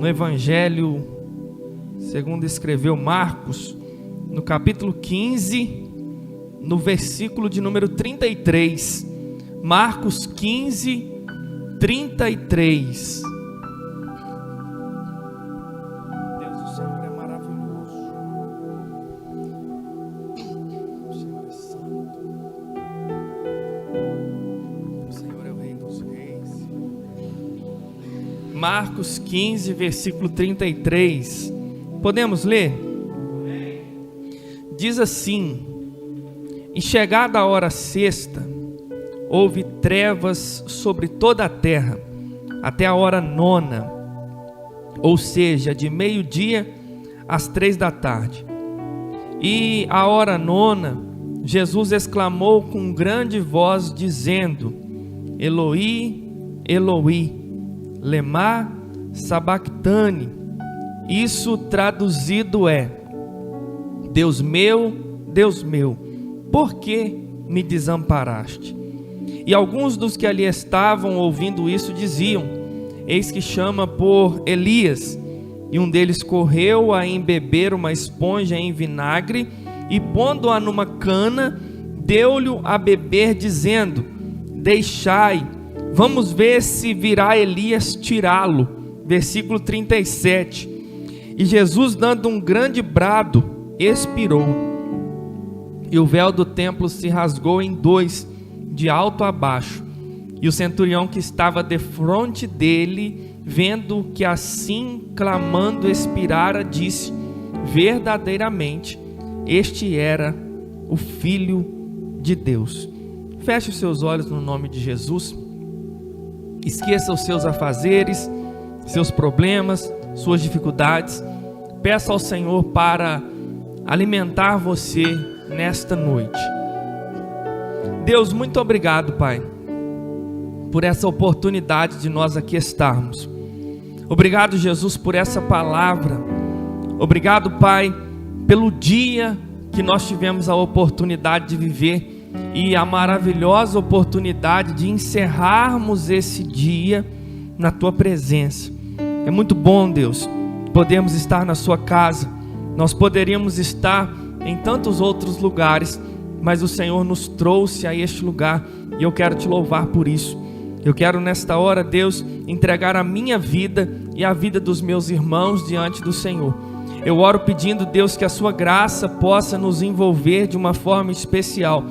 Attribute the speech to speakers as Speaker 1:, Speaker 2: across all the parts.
Speaker 1: No Evangelho segundo escreveu Marcos, no capítulo 15, no versículo de número 33. Marcos 15, 33. Deus, o Senhor é maravilhoso. O Senhor é santo. O Senhor é o Rei dos Reis. Marcos 15, versículo 33. Podemos ler? Diz assim: E chegada a hora sexta, houve trevas sobre toda a terra, até a hora nona, ou seja, de meio-dia às 3 da tarde. E à hora nona, Jesus exclamou com grande voz, dizendo: Eloi, Eloi, lema sabactani. Isso traduzido é: Deus meu, por que me desamparaste? E alguns dos que ali estavam ouvindo isso diziam: Eis que chama por Elias. E um deles correu a embeber uma esponja em vinagre e, pondo-a numa cana, deu-lhe a beber, dizendo: Deixai, vamos ver se virá Elias tirá-lo. Versículo 37. E Jesus, dando um grande brado, expirou. E o véu do templo se rasgou em dois, de alto a baixo. E o centurião que estava defronte dele, vendo que assim clamando expirara, disse: Verdadeiramente, este era o Filho de Deus. Feche os seus olhos no nome de Jesus. Esqueça os seus afazeres, seus problemas, suas dificuldades. Peça ao Senhor para alimentar você nesta noite. Deus, muito obrigado, Pai, por essa oportunidade de nós aqui estarmos. Obrigado, Jesus, por essa palavra. Obrigado, Pai, pelo dia que nós tivemos a oportunidade de viver e a maravilhosa oportunidade de encerrarmos esse dia na Tua presença. É muito bom, Deus, podemos estar na Sua casa. Nós poderíamos estar em tantos outros lugares, mas o Senhor nos trouxe a este lugar e eu quero Te louvar por isso. Eu quero nesta hora, Deus, entregar a minha vida e a vida dos meus irmãos diante do Senhor. Eu oro pedindo, Deus, que a Sua graça possa nos envolver de uma forma especial,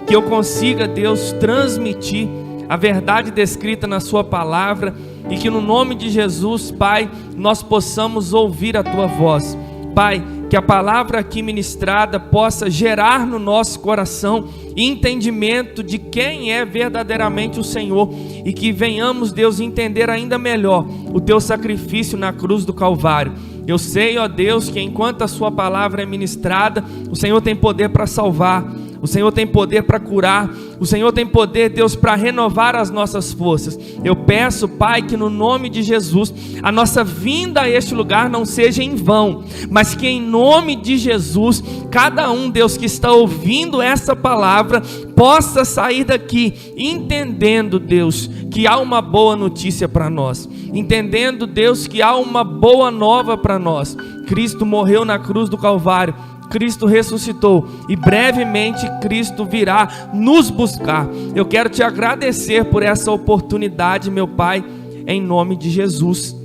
Speaker 1: que eu consiga, Deus, transmitir a verdade descrita na Sua palavra e que no nome de Jesus, Pai, nós possamos ouvir a Tua voz. Pai, que a palavra aqui ministrada possa gerar no nosso coração entendimento de quem é verdadeiramente o Senhor e que venhamos, Deus, entender ainda melhor o Teu sacrifício na cruz do Calvário. Eu sei, ó Deus, que enquanto a Sua palavra é ministrada, o Senhor tem poder para salvar, o Senhor tem poder para curar, o Senhor tem poder, Deus, para renovar as nossas forças. Eu peço, Pai, que no nome de Jesus, a nossa vinda a este lugar não seja em vão, mas que em nome de Jesus, cada um, Deus, que está ouvindo essa palavra, possa sair daqui entendendo, Deus, que há uma boa notícia para nós, entendendo, Deus, que há uma boa nova para nós. Cristo morreu na cruz do Calvário, Cristo ressuscitou e brevemente Cristo virá nos buscar. Eu quero Te agradecer por essa oportunidade, meu Pai, em nome de Jesus.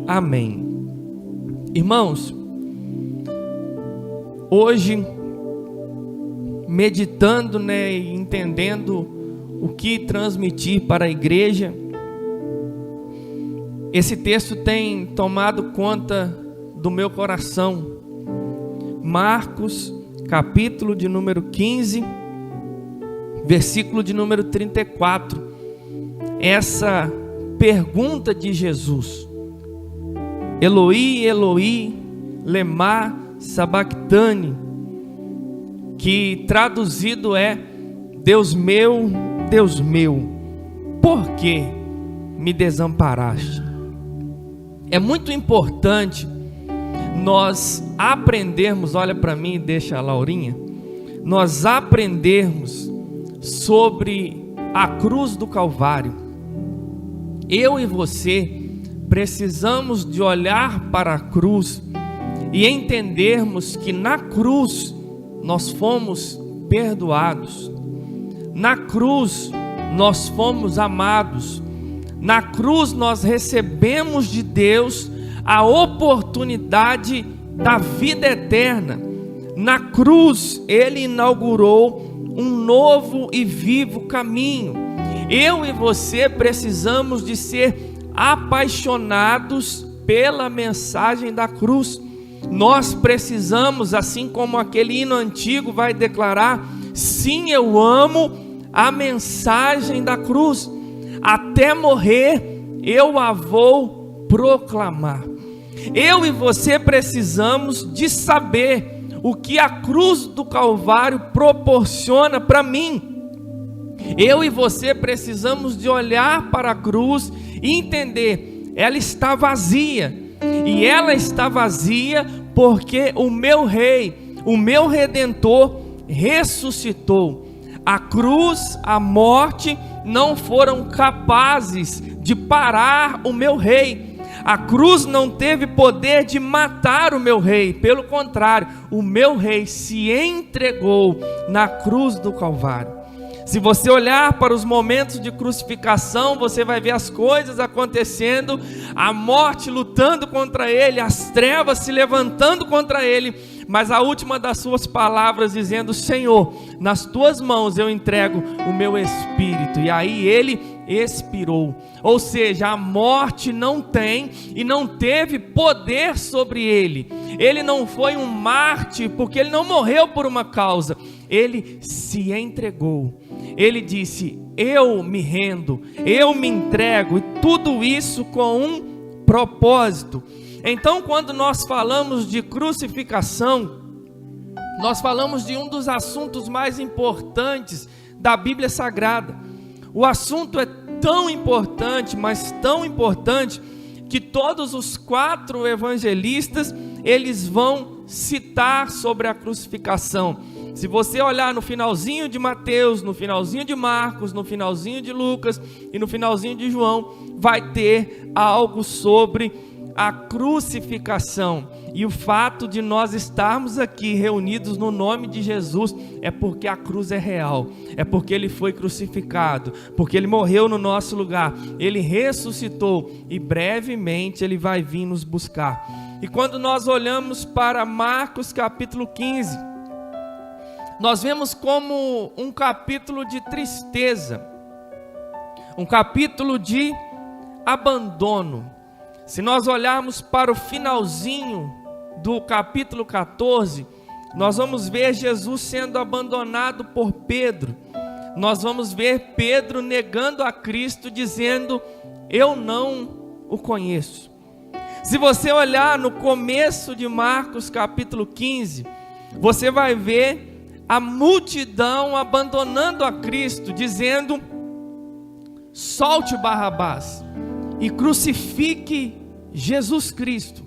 Speaker 1: Amém. Irmãos, hoje, meditando, e entendendo o que transmitir para a igreja, esse texto tem tomado conta do meu coração. Marcos, capítulo de número 15, versículo de número 34. Essa pergunta de Jesus: Eloi, Eloi, lema sabactani, que traduzido é: Deus meu, por que me desamparaste? É muito importante nós aprendermos, olha para mim e deixa a Laurinha, nós aprendermos sobre a cruz do Calvário. Eu e você precisamos de olhar para a cruz e entendermos que na cruz nós fomos perdoados, na cruz nós fomos amados, na cruz nós recebemos de Deus a oportunidade da vida eterna. Na cruz Ele inaugurou um novo e vivo caminho. Eu e você precisamos de ser apaixonados pela mensagem da cruz. Nós precisamos, assim como aquele hino antigo vai declarar: sim, eu amo a mensagem da cruz, até morrer eu a vou proclamar. Eu e você precisamos de saber o que a cruz do Calvário proporciona para mim. Eu e você precisamos de olhar para a cruz e entender, ela está vazia, e ela está vazia porque o meu Rei, o meu Redentor ressuscitou. A cruz, a morte não foram capazes de parar o meu Rei. A cruz não teve poder de matar o meu Rei. Pelo contrário, o meu Rei se entregou na cruz do Calvário. Se você olhar para os momentos de crucificação, você vai ver as coisas acontecendo, a morte lutando contra ele, as trevas se levantando contra ele, mas a última das suas palavras dizendo: Senhor, nas tuas mãos eu entrego o meu espírito. E aí ele expirou. Ou seja, a morte não tem e não teve poder sobre ele. Ele não foi um mártir, porque ele não morreu por uma causa. Ele se entregou. Ele disse: eu me rendo, eu me entrego, e tudo isso com um propósito. Então, quando nós falamos de crucificação, nós falamos de um dos assuntos mais importantes da Bíblia Sagrada. O assunto é tão importante, mas tão importante, que todos os 4 evangelistas, eles vão citar sobre a crucificação. Se você olhar no finalzinho de Mateus, no finalzinho de Marcos, no finalzinho de Lucas e no finalzinho de João, vai ter algo sobre a crucificação. E o fato de nós estarmos aqui reunidos no nome de Jesus é porque a cruz é real, é porque Ele foi crucificado, porque Ele morreu no nosso lugar, Ele ressuscitou e brevemente Ele vai vir nos buscar. E quando nós olhamos para Marcos capítulo 15, nós vemos como um capítulo de tristeza, um capítulo de abandono. Se nós olharmos para o finalzinho do capítulo 14, nós vamos ver Jesus sendo abandonado por Pedro. Nós vamos ver Pedro negando a Cristo, dizendo: eu não o conheço. Se você olhar no começo de Marcos capítulo 15, você vai ver a multidão abandonando a Cristo, dizendo: solte Barrabás e crucifique Jesus Cristo.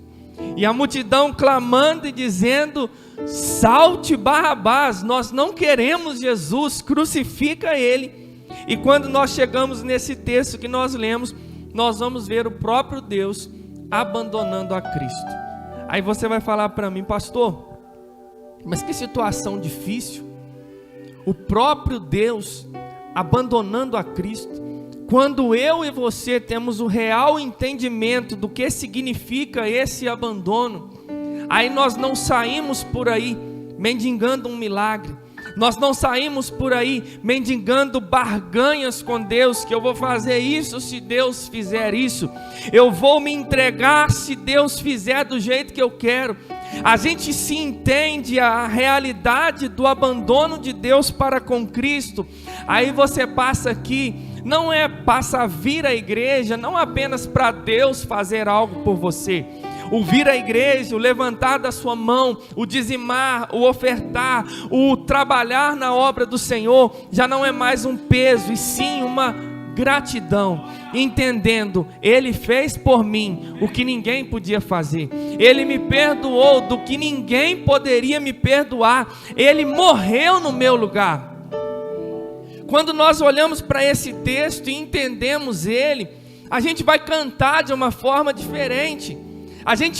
Speaker 1: E a multidão clamando e dizendo: solte Barrabás, nós não queremos Jesus, crucifica ele. E quando nós chegamos nesse texto que nós lemos, nós vamos ver o próprio Deus abandonando a Cristo. Aí você vai falar para mim: pastor, mas que situação difícil, o próprio Deus abandonando a Cristo. Quando eu e você temos o real entendimento do que significa esse abandono, aí nós não saímos por aí mendigando um milagre, nós não saímos por aí mendigando barganhas com Deus, que eu vou fazer isso se Deus fizer isso, eu vou me entregar se Deus fizer do jeito que eu quero. A gente se entende a realidade do abandono de Deus para com Cristo. Aí você passa aqui, passa a vir à igreja, não apenas para Deus fazer algo por você. O vir à igreja, o levantar da sua mão, o dizimar, o ofertar, o trabalhar na obra do Senhor, já não é mais um peso, e sim uma gratidão, entendendo: Ele fez por mim o que ninguém podia fazer, Ele me perdoou do que ninguém poderia me perdoar, Ele morreu no meu lugar. Quando nós olhamos para esse texto e entendemos ele, a gente vai cantar de uma forma diferente.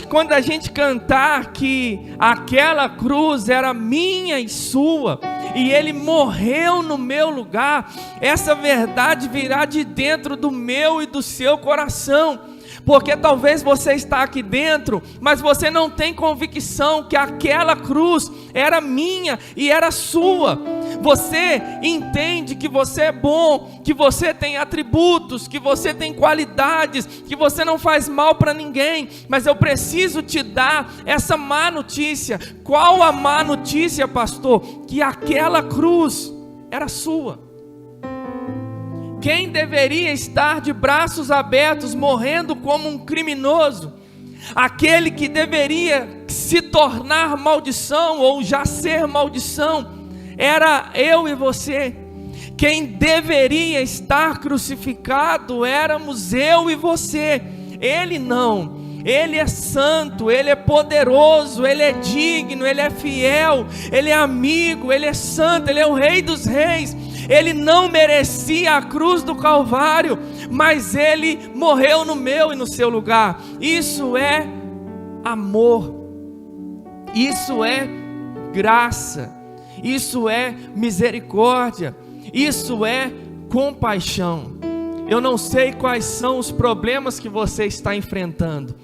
Speaker 1: Quando a gente cantar que aquela cruz era minha e sua, e Ele morreu no meu lugar, essa verdade virá de dentro do meu e do seu coração. Porque talvez você está aqui dentro, mas você não tem convicção que aquela cruz era minha e era sua. Você entende que você é bom, que você tem atributos, que você tem qualidades, que você não faz mal para ninguém, mas eu preciso te dar essa má notícia. Qual a má notícia, pastor? Que aquela cruz era sua. Quem deveria estar de braços abertos, morrendo como um criminoso, aquele que deveria se tornar maldição ou já ser maldição, era eu e você. Quem deveria estar crucificado éramos eu e você. Ele não. Ele é santo, Ele é poderoso, Ele é digno, Ele é fiel, Ele é amigo, Ele é santo, Ele é o Rei dos Reis. Ele não merecia a cruz do Calvário, mas Ele morreu no meu e no seu lugar. Isso é amor, isso é graça, isso é misericórdia, isso é compaixão. Eu não sei quais são os problemas que você está enfrentando,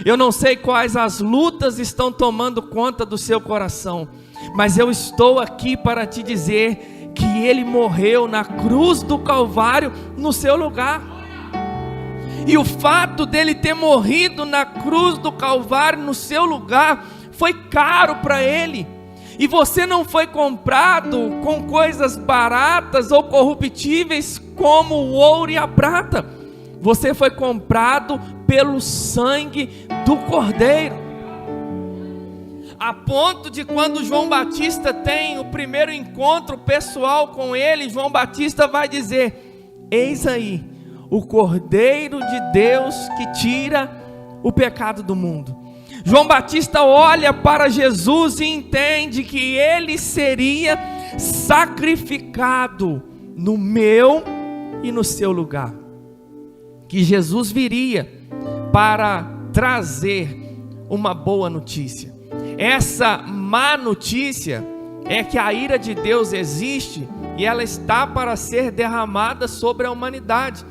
Speaker 1: eu não sei quais as lutas estão tomando conta do seu coração, mas eu estou aqui para te dizer que Ele morreu na cruz do Calvário no seu lugar. E o fato dele ter morrido na cruz do Calvário no seu lugar foi caro para Ele. E você não foi comprado com coisas baratas ou corruptíveis como o ouro e a prata. Você foi comprado pelo sangue do Cordeiro. A ponto de quando João Batista tem o primeiro encontro pessoal com Ele, João Batista vai dizer: eis aí o Cordeiro de Deus que tira o pecado do mundo. João Batista olha para Jesus e entende que Ele seria sacrificado no meu e no seu lugar, que Jesus viria para trazer uma boa notícia. Essa má notícia é que a ira de Deus existe e ela está para ser derramada sobre a humanidade.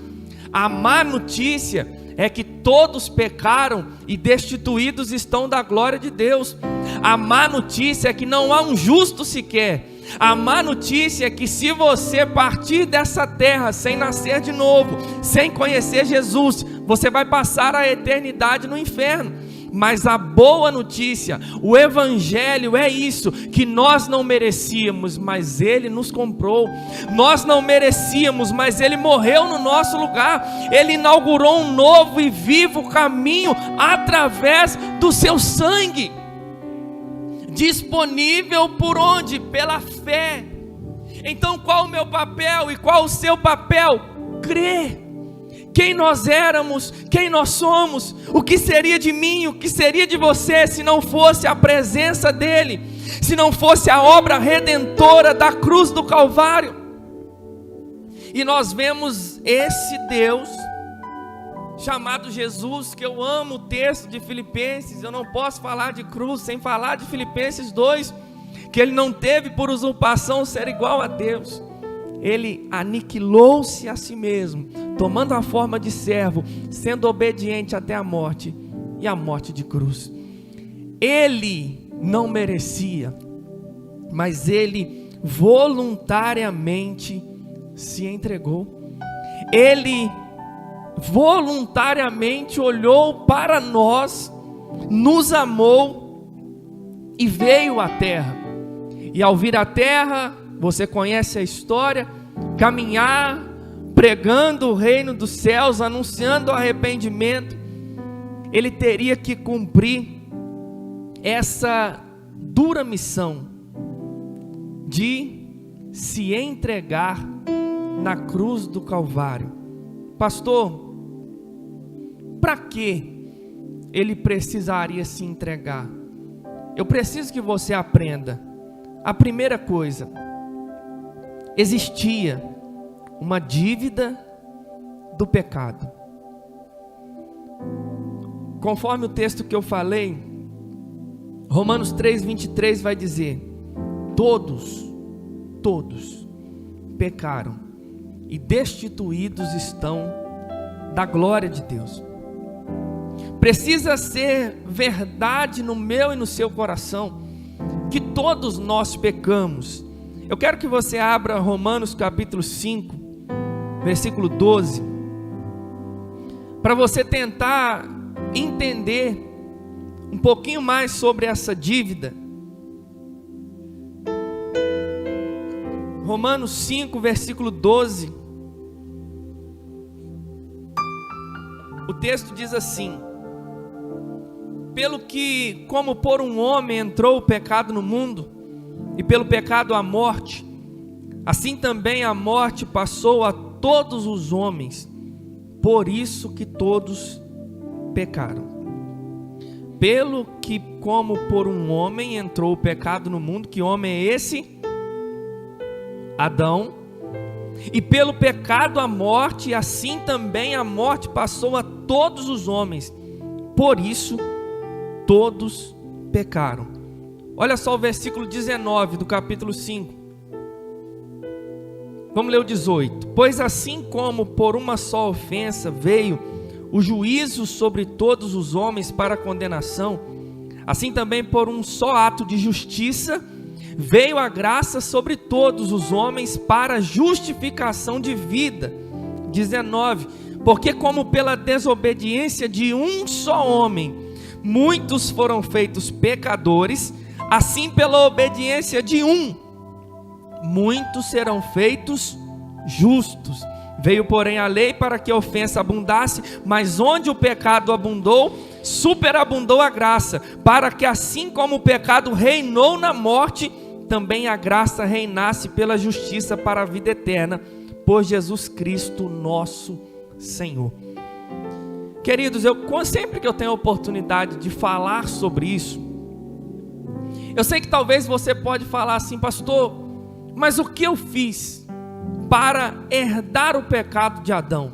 Speaker 1: A má notícia é que todos pecaram e destituídos estão da glória de Deus. A má notícia é que não há um justo sequer. A má notícia é que se você partir dessa terra sem nascer de novo, sem conhecer Jesus, você vai passar a eternidade no inferno. Mas a boa notícia, o evangelho é isso, que nós não merecíamos, mas Ele nos comprou. Nós não merecíamos, mas Ele morreu no nosso lugar. Ele inaugurou um novo e vivo caminho através do seu sangue, disponível por onde? Pela fé. Então qual o meu papel e qual o seu papel? Crer. Quem nós éramos, quem nós somos, o que seria de mim, o que seria de você se não fosse a presença dEle, se não fosse a obra redentora da cruz do Calvário. E nós vemos esse Deus chamado Jesus, que eu amo o texto de Filipenses. Eu não posso falar de cruz sem falar de Filipenses 2, que Ele não teve por usurpação ser igual a Deus. Ele aniquilou-se a si mesmo, tomando a forma de servo, sendo obediente até a morte, e a morte de cruz. Ele não merecia, mas Ele voluntariamente se entregou. Ele voluntariamente olhou para nós, nos amou e veio à terra. E ao vir à terra, você conhece a história, caminhar, pregando o reino dos céus, anunciando o arrependimento. Ele teria que cumprir essa dura missão de se entregar na cruz do Calvário. Pastor, para que Ele precisaria se entregar? Eu preciso que você aprenda. A primeira coisa: existia uma dívida do pecado. conforme o texto que eu falei, Romanos 3:23 vai dizer: todos pecaram e destituídos estão da glória de Deus. Precisa ser verdade no meu e no seu coração que todos nós pecamos. Eu quero que você abra Romanos capítulo 5, versículo 12, para você tentar entender um pouquinho mais sobre essa dívida. Romanos 5, versículo 12. O texto diz assim: pelo que, como por um homem entrou o pecado no mundo, e pelo pecado a morte, assim também a morte passou a todos os homens, por isso que todos pecaram. Pelo que, como por um homem entrou o pecado no mundo, que homem é esse? Adão. E pelo pecado a morte, e assim também a morte passou a todos os homens, por isso todos pecaram. Olha só o versículo 19 do capítulo 5. Vamos ler o 18. Pois assim como por uma só ofensa veio o juízo sobre todos os homens para condenação, assim também por um só ato de justiça veio a graça sobre todos os homens para justificação de vida. 19. Porque como pela desobediência de um só homem muitos foram feitos pecadores, assim pela obediência de um, muitos serão feitos justos. Veio, porém, a lei para que a ofensa abundasse, mas onde o pecado abundou, superabundou a graça, para que assim como o pecado reinou na morte, também a graça reinasse pela justiça para a vida eterna, por Jesus Cristo nosso Senhor. Queridos, sempre que eu tenho a oportunidade de falar sobre isso, eu sei que talvez você pode falar assim: pastor, mas o que eu fiz para herdar o pecado de Adão?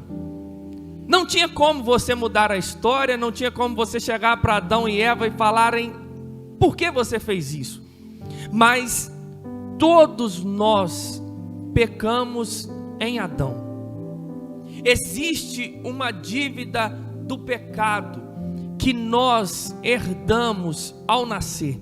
Speaker 1: Não tinha como você mudar a história, não tinha como você chegar para Adão e Eva e falarem por que você fez isso. Mas todos nós pecamos em Adão. Existe uma dívida do pecado que nós herdamos ao nascer.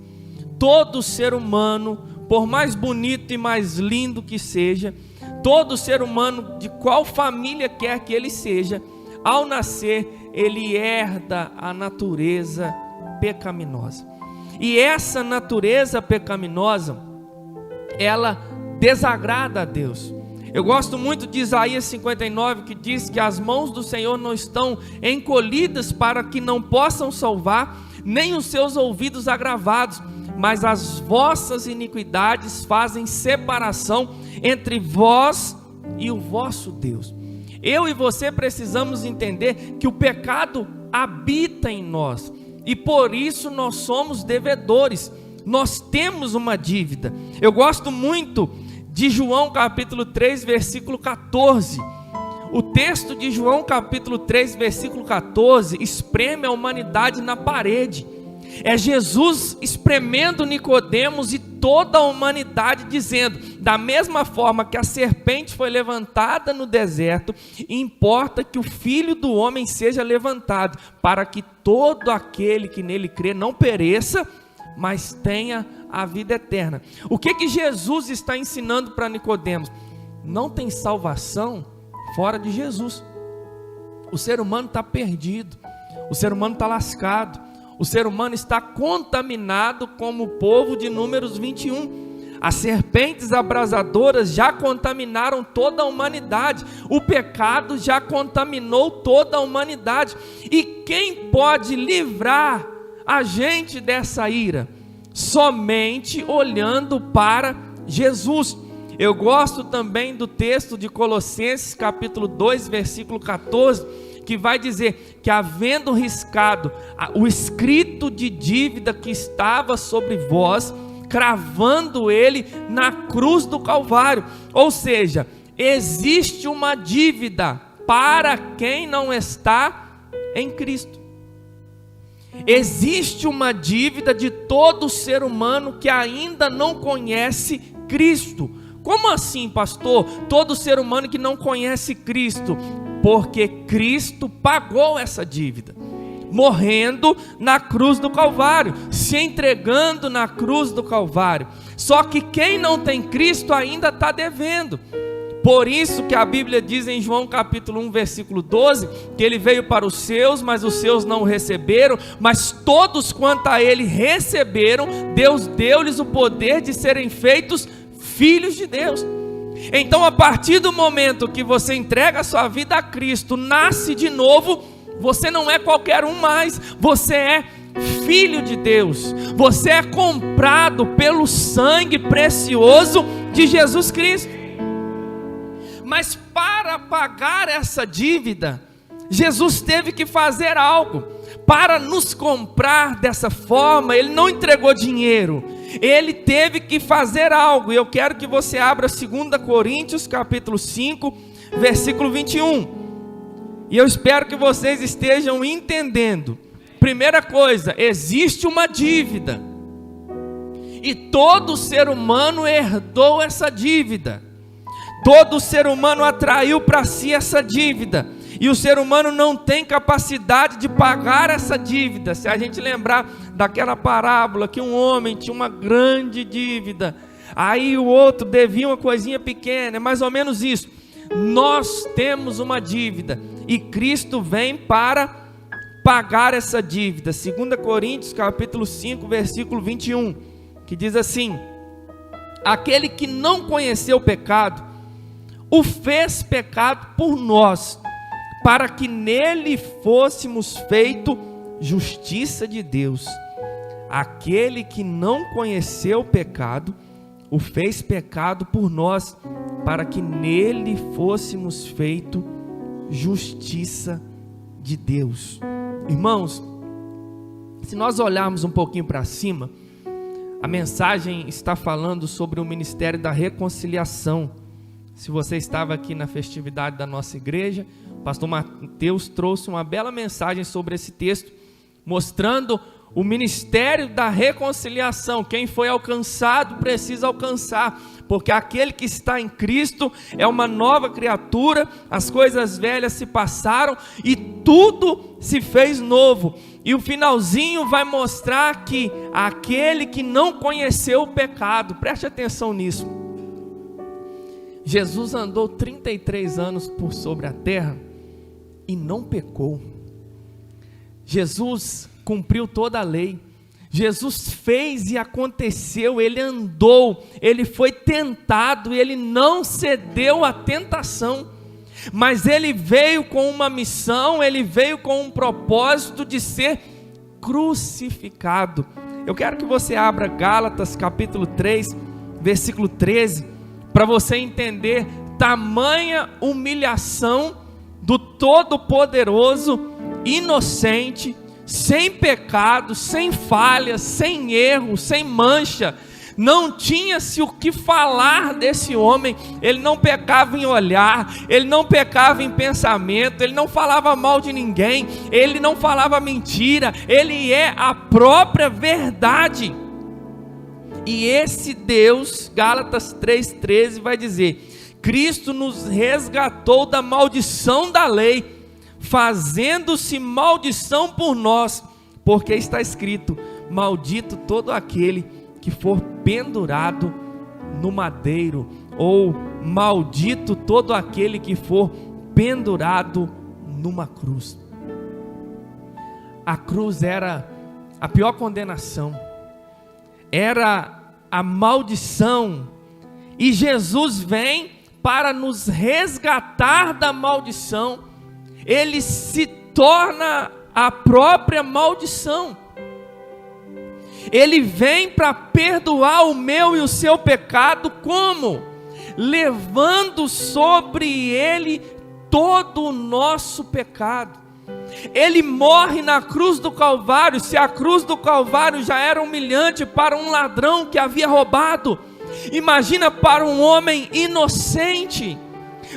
Speaker 1: Todo ser humano, por mais bonito e mais lindo que seja, todo ser humano, de qual família quer que ele seja, ao nascer, ele herda a natureza pecaminosa. E essa natureza pecaminosa, ela desagrada a Deus. Eu gosto muito de Isaías 59, que diz que as mãos do Senhor não estão encolhidas para que não possam salvar, nem os seus ouvidos agravados, mas as vossas iniquidades fazem separação entre vós e o vosso Deus. Eu e você precisamos entender que o pecado habita em nós, e por isso nós somos devedores, nós temos uma dívida. Eu gosto muito de João capítulo 3, versículo 14. O texto de João capítulo 3, versículo 14, espreme a humanidade na parede. É Jesus espremendo Nicodemos e toda a humanidade, dizendo: da mesma forma que a serpente foi levantada no deserto, importa que o Filho do Homem seja levantado, para que todo aquele que nele crê não pereça, mas tenha a vida eterna. O que Jesus está ensinando para Nicodemos? Não tem salvação fora de Jesus. O ser humano está perdido, o ser humano está lascado, o ser humano está contaminado como o povo de Números 21. As serpentes abrasadoras já contaminaram toda a humanidade, o pecado já contaminou toda a humanidade. E quem pode livrar a gente dessa ira? Somente olhando para Jesus. Eu gosto também do texto de Colossenses capítulo 2, versículo 14, que vai dizer que, havendo riscado o escrito de dívida que estava sobre vós, cravando ele na cruz do Calvário. Ou seja, existe uma dívida para quem não está em Cristo. Existe uma dívida de todo ser humano que ainda não conhece Cristo. Como assim, pastor? Todo ser humano que não conhece Cristo, porque Cristo pagou essa dívida, morrendo na cruz do Calvário, se entregando na cruz do Calvário. Só que quem não tem Cristo ainda está devendo. Por isso que a Bíblia diz em João capítulo 1, versículo 12, que ele veio para os seus, mas os seus não o receberam, mas todos quanto a ele receberam, Deus deu-lhes o poder de serem feitos filhos de Deus. Então, a partir do momento que você entrega a sua vida a Cristo, nasce de novo, você não é qualquer um mais, você é filho de Deus, você é comprado pelo sangue precioso de Jesus Cristo. Mas para pagar essa dívida, Jesus teve que fazer algo. Para nos comprar dessa forma, Ele não entregou dinheiro, Ele teve que fazer algo. E eu quero que você abra 2 Coríntios capítulo 5, versículo 21. E eu espero que vocês estejam entendendo. Primeira coisa, existe uma dívida, e todo ser humano herdou essa dívida. Todo ser humano atraiu para si essa dívida, e o ser humano não tem capacidade de pagar essa dívida. Se a gente lembrar daquela parábola que um homem tinha uma grande dívida, aí o outro devia uma coisinha pequena, é mais ou menos isso. Nós temos uma dívida, e Cristo vem para pagar essa dívida. 2 Coríntios capítulo 5, versículo 21, que diz assim: aquele que não conheceu o pecado, o fez pecado por nós, para que nele fôssemos feito justiça de Deus. Aquele que não conheceu o pecado, o fez pecado por nós, para que nele fôssemos feito justiça de Deus. Irmãos, se nós olharmos um pouquinho para cima, a mensagem está falando sobre o ministério da reconciliação. Se você estava aqui na festividade da nossa igreja, o pastor Mateus trouxe uma bela mensagem sobre esse texto, mostrando o ministério da reconciliação. Quem foi alcançado precisa alcançar, porque aquele que está em Cristo é uma nova criatura, as coisas velhas se passaram e tudo se fez novo. E o finalzinho vai mostrar que aquele que não conheceu o pecado, preste atenção nisso, Jesus andou 33 anos por sobre a terra e não pecou. Jesus cumpriu toda a lei. Jesus fez e aconteceu, Ele andou, Ele foi tentado e Ele não cedeu à tentação. Mas Ele veio com uma missão, Ele veio com um propósito de ser crucificado. Eu quero que você abra Gálatas capítulo 3, versículo 13, para você entender tamanha humilhação do Todo-Poderoso, inocente, sem pecado, sem falha, sem erro, sem mancha. Não tinha-se o que falar desse homem. Ele não pecava em olhar, ele não pecava em pensamento, ele não falava mal de ninguém, ele não falava mentira, ele é a própria verdade. E esse Deus, Gálatas 3,13 vai dizer: Cristo nos resgatou da maldição da lei, fazendo-se maldição por nós, porque está escrito: maldito todo aquele que for pendurado no madeiro, ou maldito todo aquele que for pendurado numa cruz. A cruz era a pior condenação, era a maldição, e Jesus vem para nos resgatar da maldição. Ele se torna a própria maldição. Ele vem para perdoar o meu e o seu pecado. Como? Levando sobre ele todo o nosso pecado. Ele morre na cruz do Calvário. Se a cruz do Calvário já era humilhante para um ladrão que havia roubado, imagina para um homem inocente.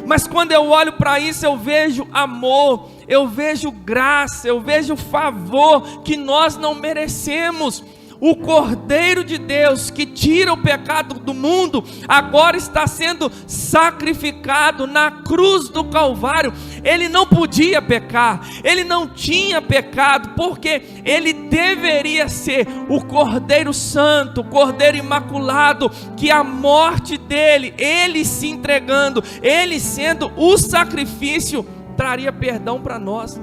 Speaker 1: Mas quando eu olho para isso, eu vejo amor, eu vejo graça, eu vejo favor que nós não merecemos. O Cordeiro de Deus que tira o pecado do mundo, agora está sendo sacrificado na cruz do Calvário. Ele não podia pecar, ele não tinha pecado, porque ele deveria ser o Cordeiro Santo, o Cordeiro Imaculado, que a morte dele, ele se entregando, ele sendo o sacrifício, traria perdão para nós.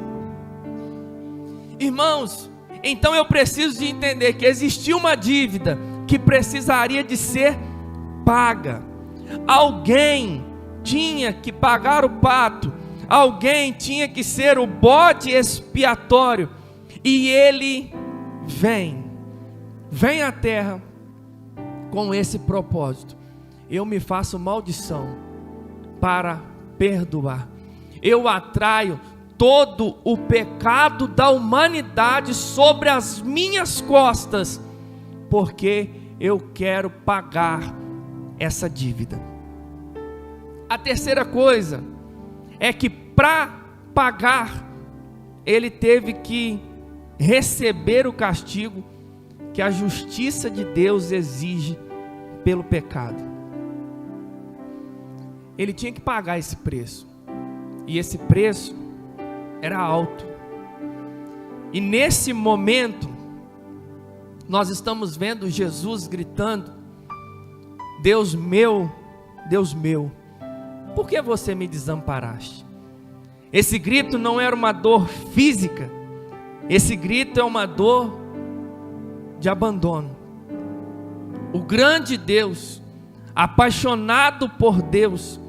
Speaker 1: Irmãos, então eu preciso de entender que existia uma dívida que precisaria de ser paga. Alguém tinha que pagar o pato, alguém tinha que ser o bode expiatório, e ele vem à terra com esse propósito: eu me faço maldição para perdoar, eu atraio todo o pecado da humanidade sobre as minhas costas, porque eu quero pagar essa dívida. A terceira coisa é que para pagar, ele teve que receber o castigo que a justiça de Deus exige pelo pecado. Ele tinha que pagar esse preço, e esse preço era alto. E nesse momento nós estamos vendo Jesus gritando: Deus meu, por que você me desamparaste? Esse grito não era uma dor física, esse grito é uma dor de abandono. O grande Deus, apaixonado por Deus,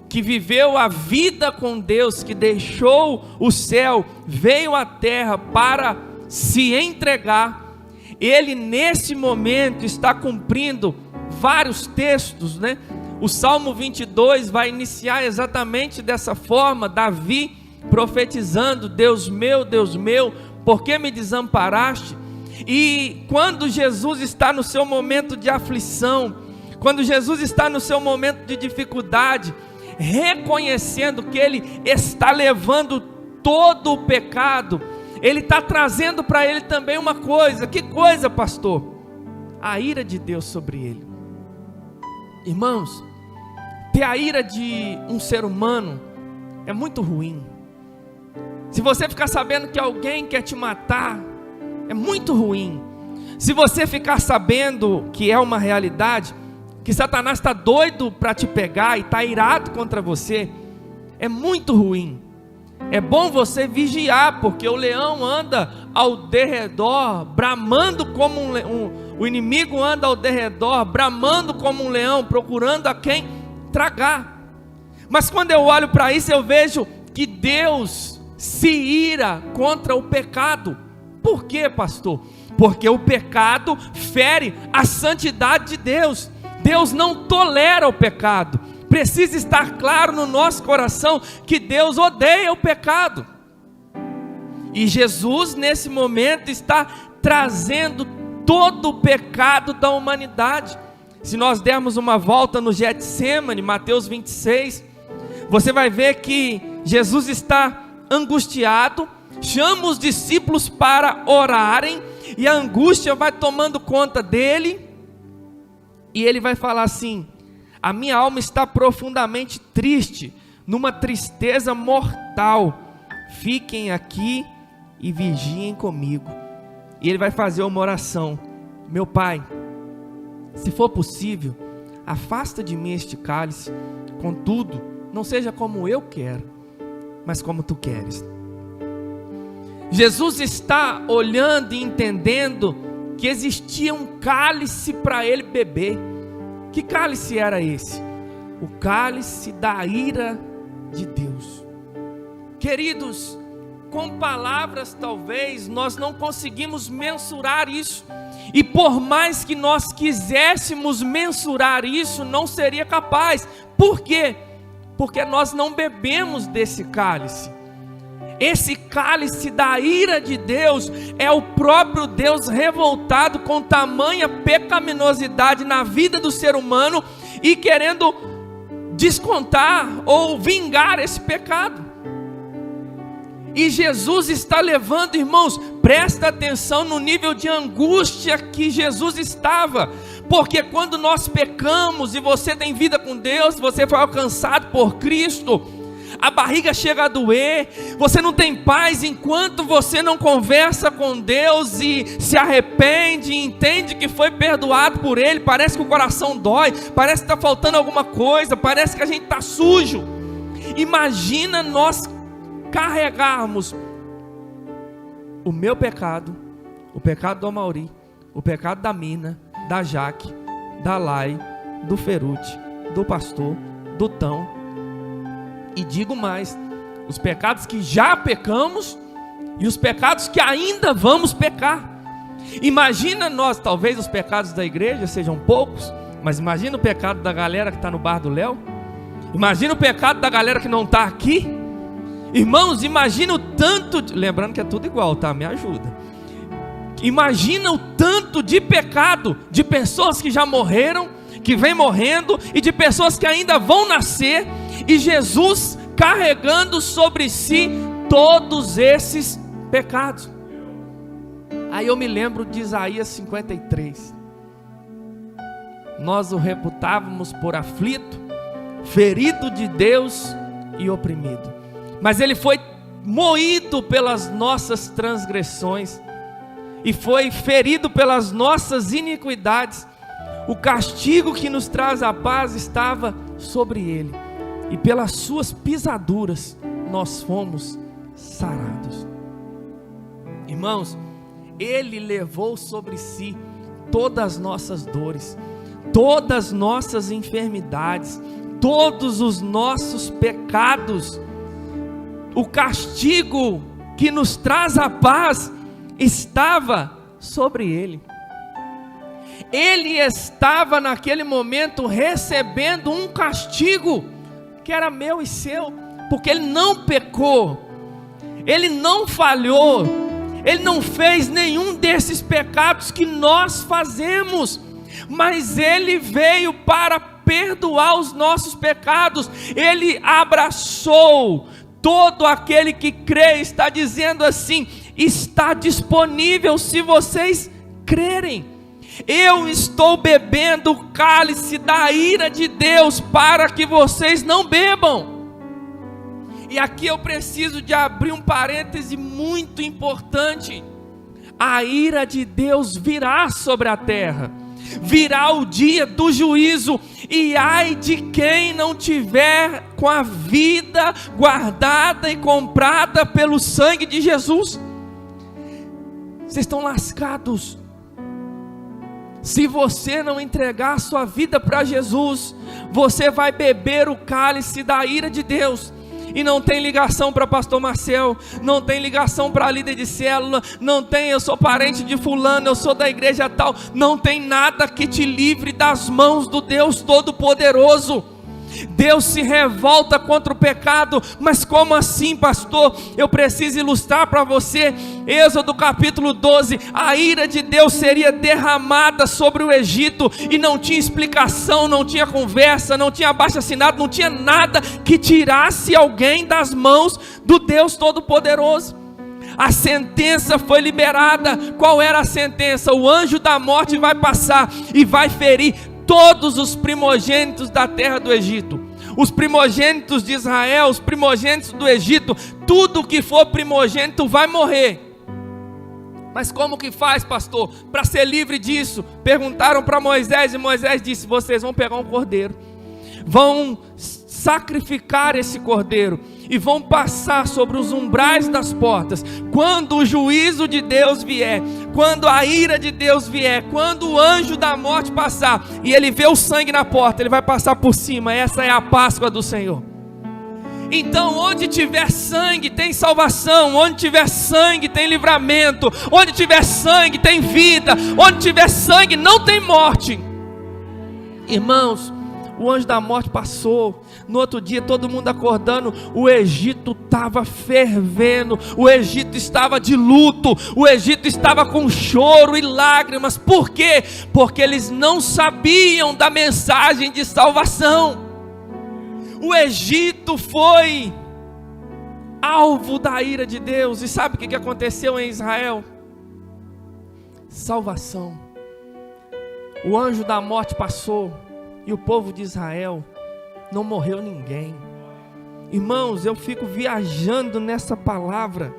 Speaker 1: que viveu a vida com Deus, que deixou o céu, veio à terra para se entregar, ele nesse momento está cumprindo vários textos, né? O Salmo 22 vai iniciar exatamente dessa forma, Davi profetizando: Deus meu, por que me desamparaste? E quando Jesus está no seu momento de aflição, quando Jesus está no seu momento de dificuldade, reconhecendo que ele está levando todo o pecado, ele está trazendo para ele também uma coisa. Que coisa, pastor? A ira de Deus sobre ele. Irmãos, ter a ira de um ser humano é muito ruim. Se você ficar sabendo que alguém quer te matar, é muito ruim. Se você ficar sabendo que é uma realidade, que Satanás está doido para te pegar e está irado contra você, é muito ruim. É bom você vigiar, porque o leão anda ao derredor, bramando como o inimigo anda ao derredor, bramando como um leão, procurando a quem tragar. Mas quando eu olho para isso, eu vejo que Deus se ira contra o pecado. Por quê, pastor? Porque o pecado fere a santidade de Deus. Deus não tolera o pecado. Precisa estar claro no nosso coração que Deus odeia o pecado. E Jesus nesse momento está trazendo todo o pecado da humanidade. Se nós dermos uma volta no Getsêmani, Mateus 26, você vai ver que Jesus está angustiado, chama os discípulos para orarem, e a angústia vai tomando conta dele, e ele vai falar assim: a minha alma está profundamente triste, numa tristeza mortal, fiquem aqui e vigiem comigo. E ele vai fazer uma oração: meu Pai, se for possível, afasta de mim este cálice, contudo, não seja como eu quero, mas como tu queres. Jesus está olhando e entendendo que existia um cálice para ele beber. Que cálice era esse? O cálice da ira de Deus. Queridos, com palavras talvez nós não conseguimos mensurar isso, e por mais que nós quiséssemos mensurar isso, não seria capaz. Por quê? Porque nós não bebemos desse cálice. Esse cálice da ira de Deus é o próprio Deus revoltado com tamanha pecaminosidade na vida do ser humano e querendo descontar ou vingar esse pecado. E Jesus está levando, irmãos, presta atenção no nível de angústia que Jesus estava. Porque quando nós pecamos e você tem vida com Deus, você foi alcançado por Cristo, a barriga chega a doer, você não tem paz enquanto você não conversa com Deus e se arrepende e entende que foi perdoado por Ele. Parece que o coração dói, parece que está faltando alguma coisa, parece que a gente está sujo. Imagina nós carregarmos o meu pecado, o pecado do Amauri, o pecado da Mina, da Jaque, da Lai, do Ferute, do pastor, do Tão, e digo mais, os pecados que já pecamos e os pecados que ainda vamos pecar. Imagina nós, talvez os pecados da igreja sejam poucos, mas imagina o pecado da galera que está no bar do Léo, imagina o pecado da galera que não está aqui. Irmãos, imagina o tanto, lembrando que é tudo igual, tá? Me ajuda. Imagina o tanto de pecado de pessoas que já morreram, que vem morrendo, e de pessoas que ainda vão nascer, e Jesus carregando sobre si todos esses pecados. Aí eu me lembro de Isaías 53. Nós o reputávamos por aflito, ferido de Deus e oprimido, mas ele foi moído pelas nossas transgressões e foi ferido pelas nossas iniquidades. O castigo que nos traz a paz estava sobre ele, e pelas suas pisaduras nós fomos sarados. Irmãos, ele levou sobre si todas as nossas dores, todas as nossas enfermidades, todos os nossos pecados. O castigo que nos traz a paz estava sobre ele. Ele estava naquele momento recebendo um castigo que era meu e seu, porque ele não pecou, ele não falhou, ele não fez nenhum desses pecados que nós fazemos, mas ele veio para perdoar os nossos pecados. Ele abraçou todo aquele que crê, está dizendo assim: está disponível se vocês crerem. Eu estou bebendo o cálice da ira de Deus para que vocês não bebam. E aqui eu preciso de abrir um parêntese muito importante. A ira de Deus virá sobre a terra, virá o dia do juízo, e ai de quem não tiver com a vida guardada e comprada pelo sangue de Jesus. Vocês estão lascados. Se você não entregar a sua vida para Jesus, você vai beber o cálice da ira de Deus. E não tem ligação para pastor Marcel, não tem ligação para líder de célula, não tem eu sou parente de fulano, eu sou da igreja tal. Não tem nada que te livre das mãos do Deus Todo-Poderoso. Deus se revolta contra o pecado. Mas como assim, pastor? Eu preciso ilustrar para você. Êxodo capítulo 12, a ira de Deus seria derramada sobre o Egito, e não tinha explicação, não tinha conversa, não tinha abaixo-assinado, não tinha nada que tirasse alguém das mãos do Deus Todo-Poderoso. A sentença foi liberada. Qual era a sentença? O anjo da morte vai passar e vai ferir todos os primogênitos da terra do Egito, os primogênitos de Israel, os primogênitos do Egito, tudo que for primogênito vai morrer. Mas como que faz, pastor, para ser livre disso? Perguntaram para Moisés, e Moisés disse: vocês vão pegar um cordeiro, vão sacrificar esse cordeiro e vão passar sobre os umbrais das portas. Quando o juízo de Deus vier, quando a ira de Deus vier, quando o anjo da morte passar e ele vê o sangue na porta, ele vai passar por cima. Essa é a Páscoa do Senhor. Então, onde tiver sangue tem salvação, onde tiver sangue tem livramento, onde tiver sangue tem vida, onde tiver sangue não tem morte. Irmãos, o anjo da morte passou. No outro dia, todo mundo acordando, o Egito estava fervendo, o Egito estava de luto, o Egito estava com choro e lágrimas. Por quê? Porque eles não sabiam da mensagem de salvação. O Egito foi alvo da ira de Deus. E sabe o que aconteceu em Israel? Salvação. O anjo da morte passou e o povo de Israel não morreu ninguém. Irmãos, eu fico viajando nessa palavra.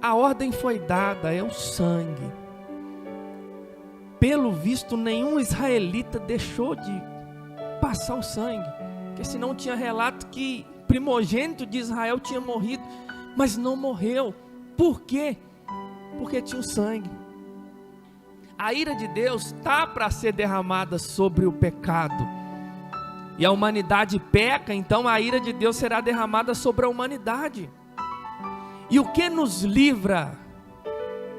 Speaker 1: A ordem foi dada, é o sangue. Pelo visto, nenhum israelita deixou de passar o sangue, porque senão tinha relato que primogênito de Israel tinha morrido, mas não morreu. Por quê? Porque tinha o sangue. A ira de Deus está para ser derramada sobre o pecado, e a humanidade peca, então a ira de Deus será derramada sobre a humanidade. E o que nos livra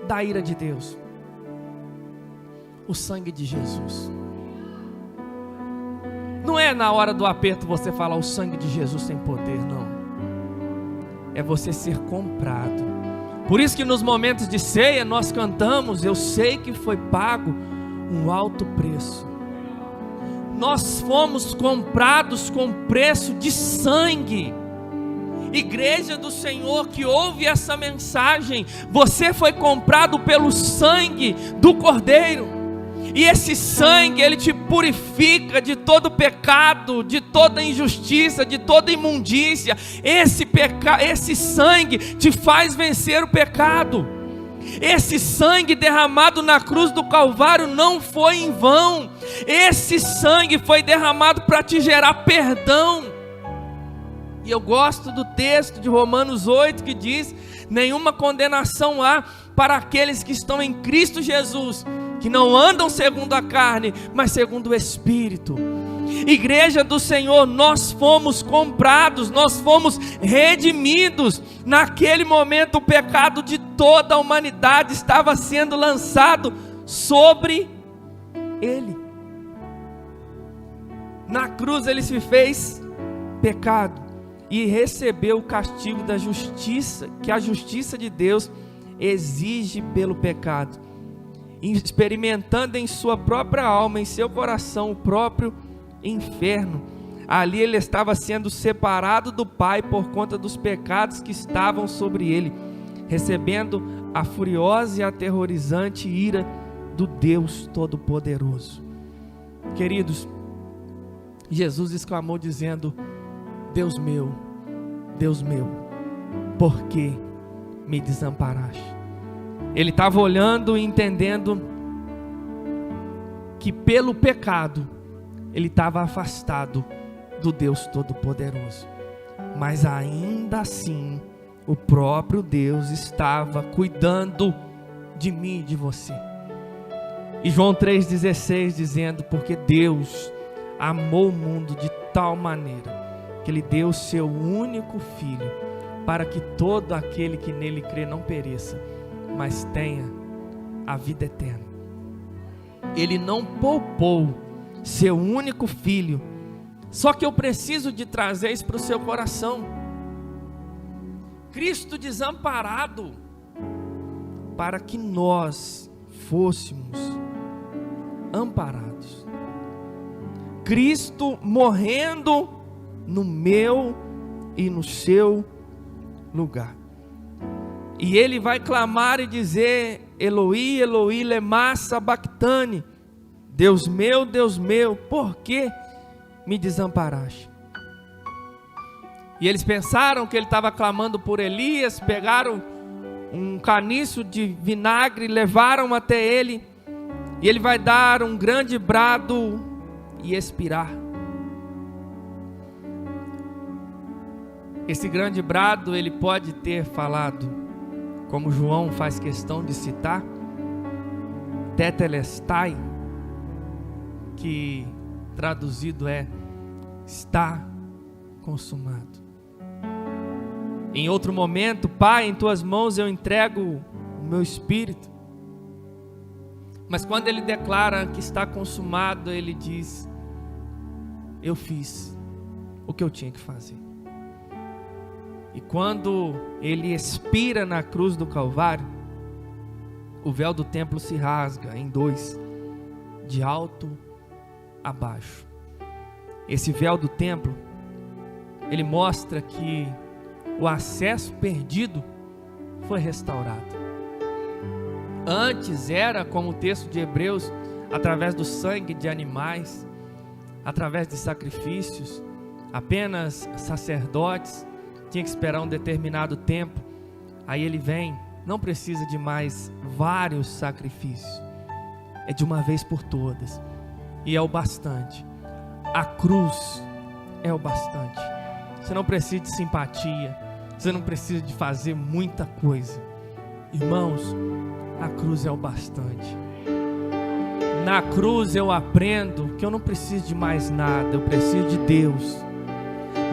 Speaker 1: da ira de Deus? O sangue de Jesus. Não é na hora do aperto você falar o sangue de Jesus tem poder, não. É você ser comprado. Por isso que nos momentos de ceia nós cantamos: eu sei que foi pago um alto preço. Nós fomos comprados com preço de sangue. Igreja do Senhor que ouve essa mensagem, você foi comprado pelo sangue do Cordeiro. E esse sangue, ele te purifica de todo pecado, de toda injustiça, de toda imundícia. Esse sangue te faz vencer o pecado. Esse sangue derramado na cruz do Calvário não foi em vão. Esse sangue foi derramado para te gerar perdão. E eu gosto do texto de Romanos 8 que diz: nenhuma condenação há para aqueles que estão em Cristo Jesus, que não andam segundo a carne, mas segundo o Espírito. Igreja do Senhor, nós fomos comprados, nós fomos redimidos. Naquele momento o pecado de toda a humanidade estava sendo lançado sobre Ele. Na cruz Ele se fez pecado e recebeu o castigo da justiça, que a justiça de Deus exige pelo pecado, experimentando em sua própria alma, em seu coração, o próprio inferno. Ali ele estava sendo separado do Pai por conta dos pecados que estavam sobre ele, recebendo a furiosa e aterrorizante ira do Deus Todo-Poderoso. Queridos, Jesus exclamou dizendo: Deus meu, por que me desamparaste? Ele estava olhando e entendendo que pelo pecado ele estava afastado do Deus Todo-Poderoso, mas ainda assim o próprio Deus estava cuidando de mim e de você. E João 3,16 dizendo: porque Deus amou o mundo de tal maneira que Ele deu o seu único Filho, para que todo aquele que nele crê não pereça, mas tenha a vida eterna. Ele não poupou seu único Filho. Só que eu preciso de trazer isso para o seu coração. Cristo desamparado, para que nós fôssemos amparados. Cristo morrendo no meu e no seu lugar. E ele vai clamar e dizer: Eloi, Eloi, lema sabachthani, Deus meu, por que me desamparaste? E eles pensaram que ele estava clamando por Elias, pegaram um caniço de vinagre, levaram até ele, e ele vai dar um grande brado e expirar. Esse grande brado ele pode ter falado, como João faz questão de citar, tetelestai, que traduzido é: está consumado. Em outro momento: Pai, em tuas mãos eu entrego o meu espírito. Mas quando ele declara que está consumado, ele diz: eu fiz o que eu tinha que fazer. E quando ele expira na cruz do Calvário, o véu do templo se rasga em dois, de alto a baixo. Esse véu do templo ele mostra que o acesso perdido foi restaurado. Antes era, como o texto de Hebreus, através do sangue de animais, através de sacrifícios, apenas sacerdotes tinham que esperar um determinado tempo. Aí ele vem, não precisa de mais vários sacrifícios, é de uma vez por todas, e é o bastante. A cruz é o bastante. Você não precisa de simpatia, você não precisa de fazer muita coisa. Irmãos, a cruz é o bastante. Na cruz eu aprendo que eu não preciso de mais nada, eu preciso de Deus.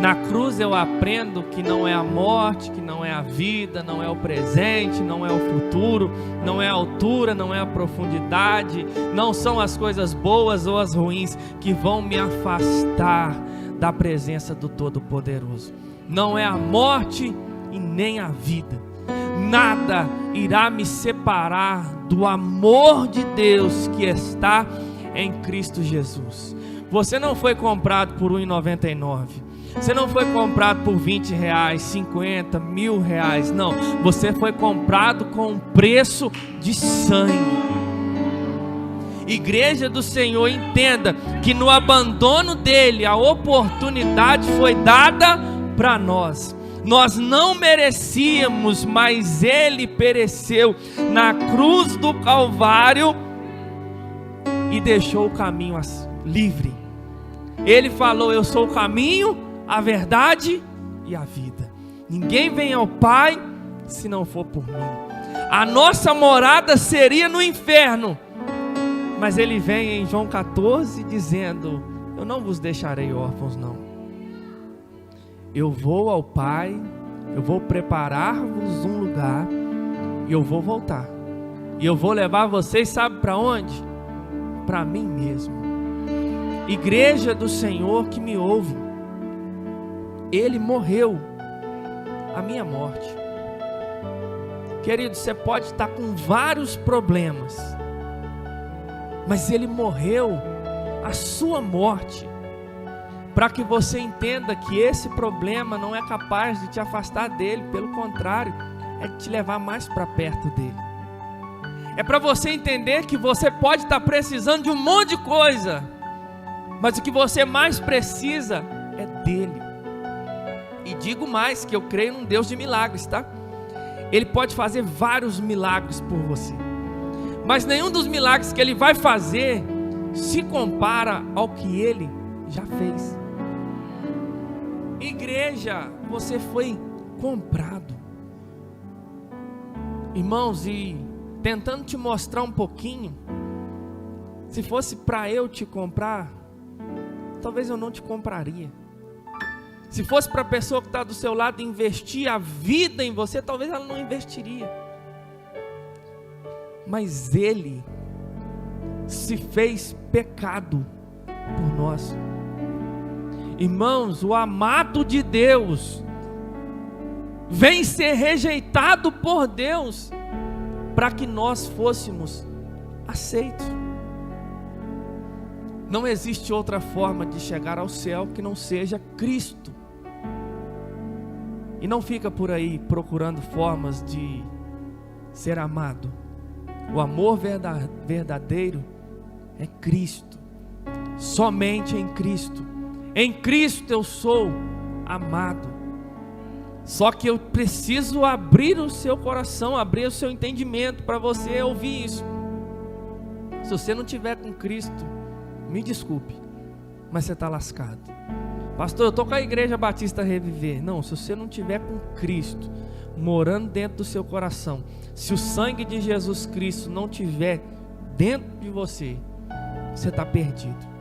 Speaker 1: Na cruz eu aprendo que não é a morte, que não é a vida, não é o presente, não é o futuro, não é a altura, não é a profundidade, não são as coisas boas ou as ruins que vão me afastar da presença do Todo-Poderoso. Não é a morte e nem a vida. Nada irá me separar do amor de Deus que está em Cristo Jesus. Você não foi comprado por R$1,99. Você não foi comprado por R$20, R$50, R$1.000. Não, você foi comprado com um preço de sangue. Igreja do Senhor, entenda que no abandono dele, a oportunidade foi dada para nós. Nós não merecíamos, mas ele pereceu na cruz do Calvário e deixou o caminho livre. Ele falou: eu sou o caminho, a verdade e a vida. Ninguém vem ao Pai se não for por mim. A nossa morada seria no inferno, mas ele vem em João 14 dizendo: eu não vos deixarei órfãos, não. Eu vou ao Pai, eu vou preparar-vos um lugar e eu vou voltar. E eu vou levar vocês, sabe para onde? Para mim mesmo. Igreja do Senhor que me ouve, ele morreu a minha morte. Querido, você pode estar com vários problemas, mas ele morreu a sua morte, para que você entenda que esse problema não é capaz de te afastar dele, pelo contrário, é de te levar mais para perto dele. É para você entender que você pode estar precisando de um monte de coisa, mas o que você mais precisa é dele. E digo mais, que eu creio num Deus de milagres, tá? Ele pode fazer vários milagres por você, mas nenhum dos milagres que ele vai fazer se compara ao que ele já fez. Igreja, você foi comprado. Irmãos, e tentando te mostrar um pouquinho, se fosse para eu te comprar, talvez eu não te compraria. Se fosse para a pessoa que está do seu lado investir a vida em você, talvez ela não investiria. Mas ele se fez pecado por nós. Irmãos, o amado de Deus vem ser rejeitado por Deus para que nós fôssemos aceitos. Não existe outra forma de chegar ao céu que não seja Cristo. E não fica por aí procurando formas de ser amado. O amor verdadeiro é Cristo. Somente em Cristo. Em Cristo eu sou amado. Só que eu preciso abrir o seu coração, abrir o seu entendimento para você ouvir isso. Se você não tiver com Cristo, me desculpe, mas você está lascado. Pastor, eu estou com a Igreja Batista Reviver. Não, se você não tiver com Cristo morando dentro do seu coração, se o sangue de Jesus Cristo não tiver dentro de você, você está perdido.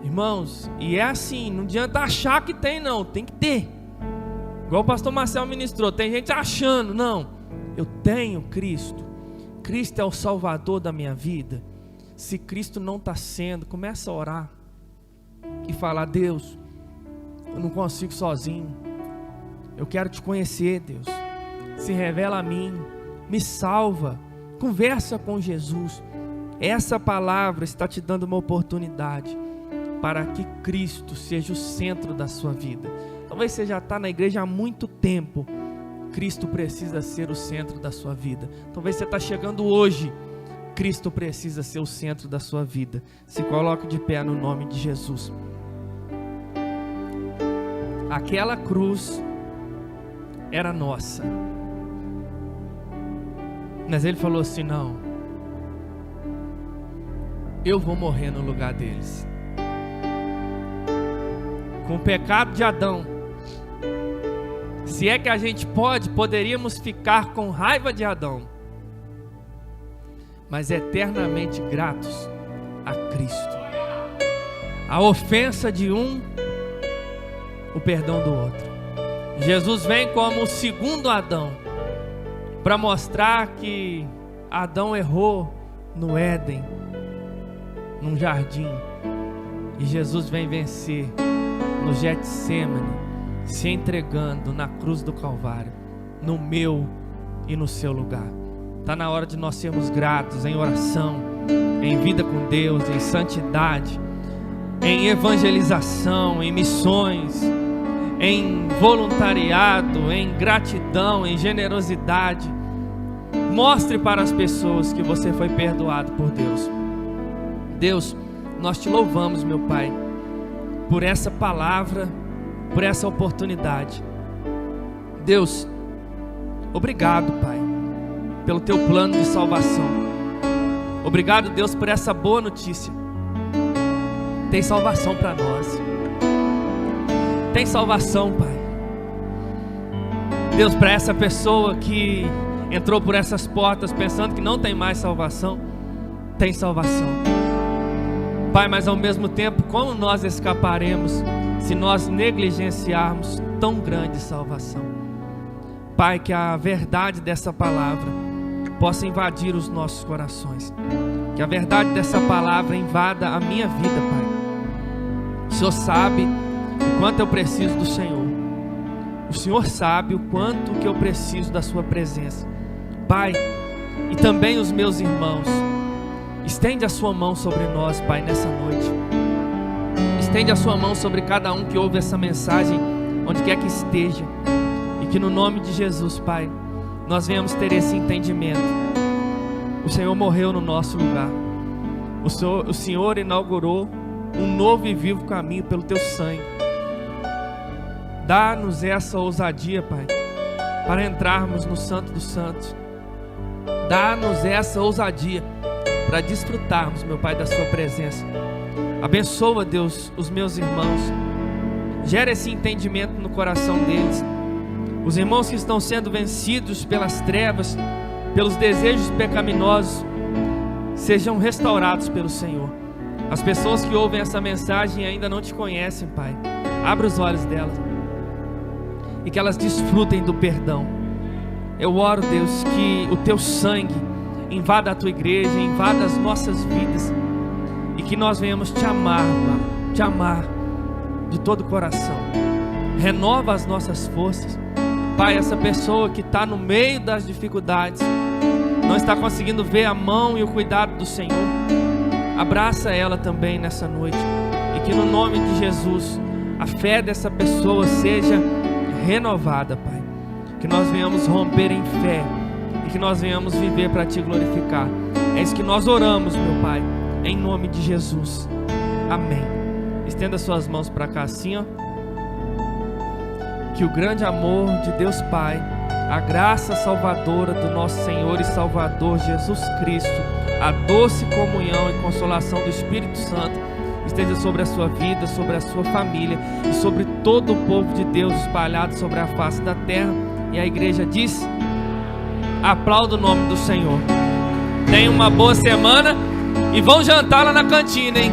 Speaker 1: Irmãos, e é assim, não adianta achar que tem, não, tem que ter. Igual o pastor Marcel ministrou, tem gente achando, não, eu tenho Cristo. Cristo é o Salvador da minha vida. Se Cristo não está sendo, começa a orar e falar: Deus, eu não consigo sozinho, eu quero te conhecer, Deus, se revela a mim, me salva, conversa com Jesus. Essa palavra está te dando uma oportunidade. para que Cristo seja o centro da sua vida. Talvez você já está na igreja há muito tempo. Cristo precisa ser o centro da sua vida. Talvez você está chegando hoje. Cristo precisa ser o centro da sua vida. Se coloque de pé no nome de Jesus. Aquela cruz era nossa. Mas ele falou assim: não, eu vou morrer no lugar deles. Com o pecado de Adão, se é que a gente poderíamos ficar com raiva de Adão, mas eternamente gratos a Cristo. A ofensa de um, o perdão do outro. Jesus vem como o segundo Adão, para mostrar que Adão errou no Éden, num jardim, e Jesus vem vencer no Getsemane, se entregando na cruz do Calvário, no meu e no seu lugar. Está na hora de nós sermos gratos em oração, em vida com Deus, em santidade, em evangelização, em missões, em voluntariado, em gratidão, em generosidade. Mostre para as pessoas que você foi perdoado por Deus. Deus, nós te louvamos, meu Pai, por essa palavra, por essa oportunidade. Deus, obrigado, Pai, pelo teu plano de salvação. Obrigado, Deus, por essa boa notícia. Tem salvação para nós. Tem salvação, Pai. Deus, para essa pessoa que entrou por essas portas pensando que não tem mais salvação, tem salvação. Pai, mas ao mesmo tempo, como nós escaparemos se nós negligenciarmos tão grande salvação? Pai, que a verdade dessa palavra possa invadir os nossos corações. Que a verdade dessa palavra invada a minha vida, Pai. O Senhor sabe o quanto eu preciso do Senhor. O Senhor sabe o quanto que eu preciso da sua presença. Pai, e também os meus irmãos, estende a sua mão sobre nós, Pai, nessa noite. Estende a sua mão sobre cada um que ouve essa mensagem, onde quer que esteja. E que no nome de Jesus, Pai, nós venhamos ter esse entendimento. O Senhor morreu no nosso lugar. O Senhor inaugurou um novo e vivo caminho pelo teu sangue. Dá-nos essa ousadia, Pai, para entrarmos no Santo dos Santos. Dá-nos essa ousadia para desfrutarmos, meu Pai, da sua presença. Abençoa, Deus, os meus irmãos. Gera esse entendimento no coração deles. Os irmãos que estão sendo vencidos pelas trevas, pelos desejos pecaminosos, sejam restaurados pelo Senhor. As pessoas que ouvem essa mensagem e ainda não te conhecem, Pai, abre os olhos delas e que elas desfrutem do perdão. Eu oro, Deus, que o teu sangue invada a tua igreja, invada as nossas vidas, e que nós venhamos te amar, Pai, te amar de todo o coração. Renova as nossas forças, Pai. Essa pessoa que está no meio das dificuldades, não está conseguindo ver a mão e o cuidado do Senhor, abraça ela também nessa noite, e que no nome de Jesus a fé dessa pessoa seja renovada, Pai. Que nós venhamos romper em fé e que nós venhamos viver para te glorificar. É isso que nós oramos, meu Pai, em nome de Jesus. Amém. Estenda suas mãos para cá assim, ó. Que o grande amor de Deus Pai, a graça salvadora do nosso Senhor e Salvador Jesus Cristo, a doce comunhão e consolação do Espírito Santo esteja sobre a sua vida, sobre a sua família e sobre todo o povo de Deus espalhado sobre a face da terra. E a igreja diz: aplauda o nome do Senhor. Tenha uma boa semana e vão jantar lá na cantina, hein?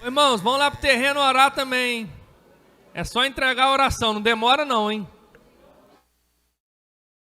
Speaker 1: Irmãos, vão lá pro terreno orar também, hein? É só entregar a oração, não demora não, hein?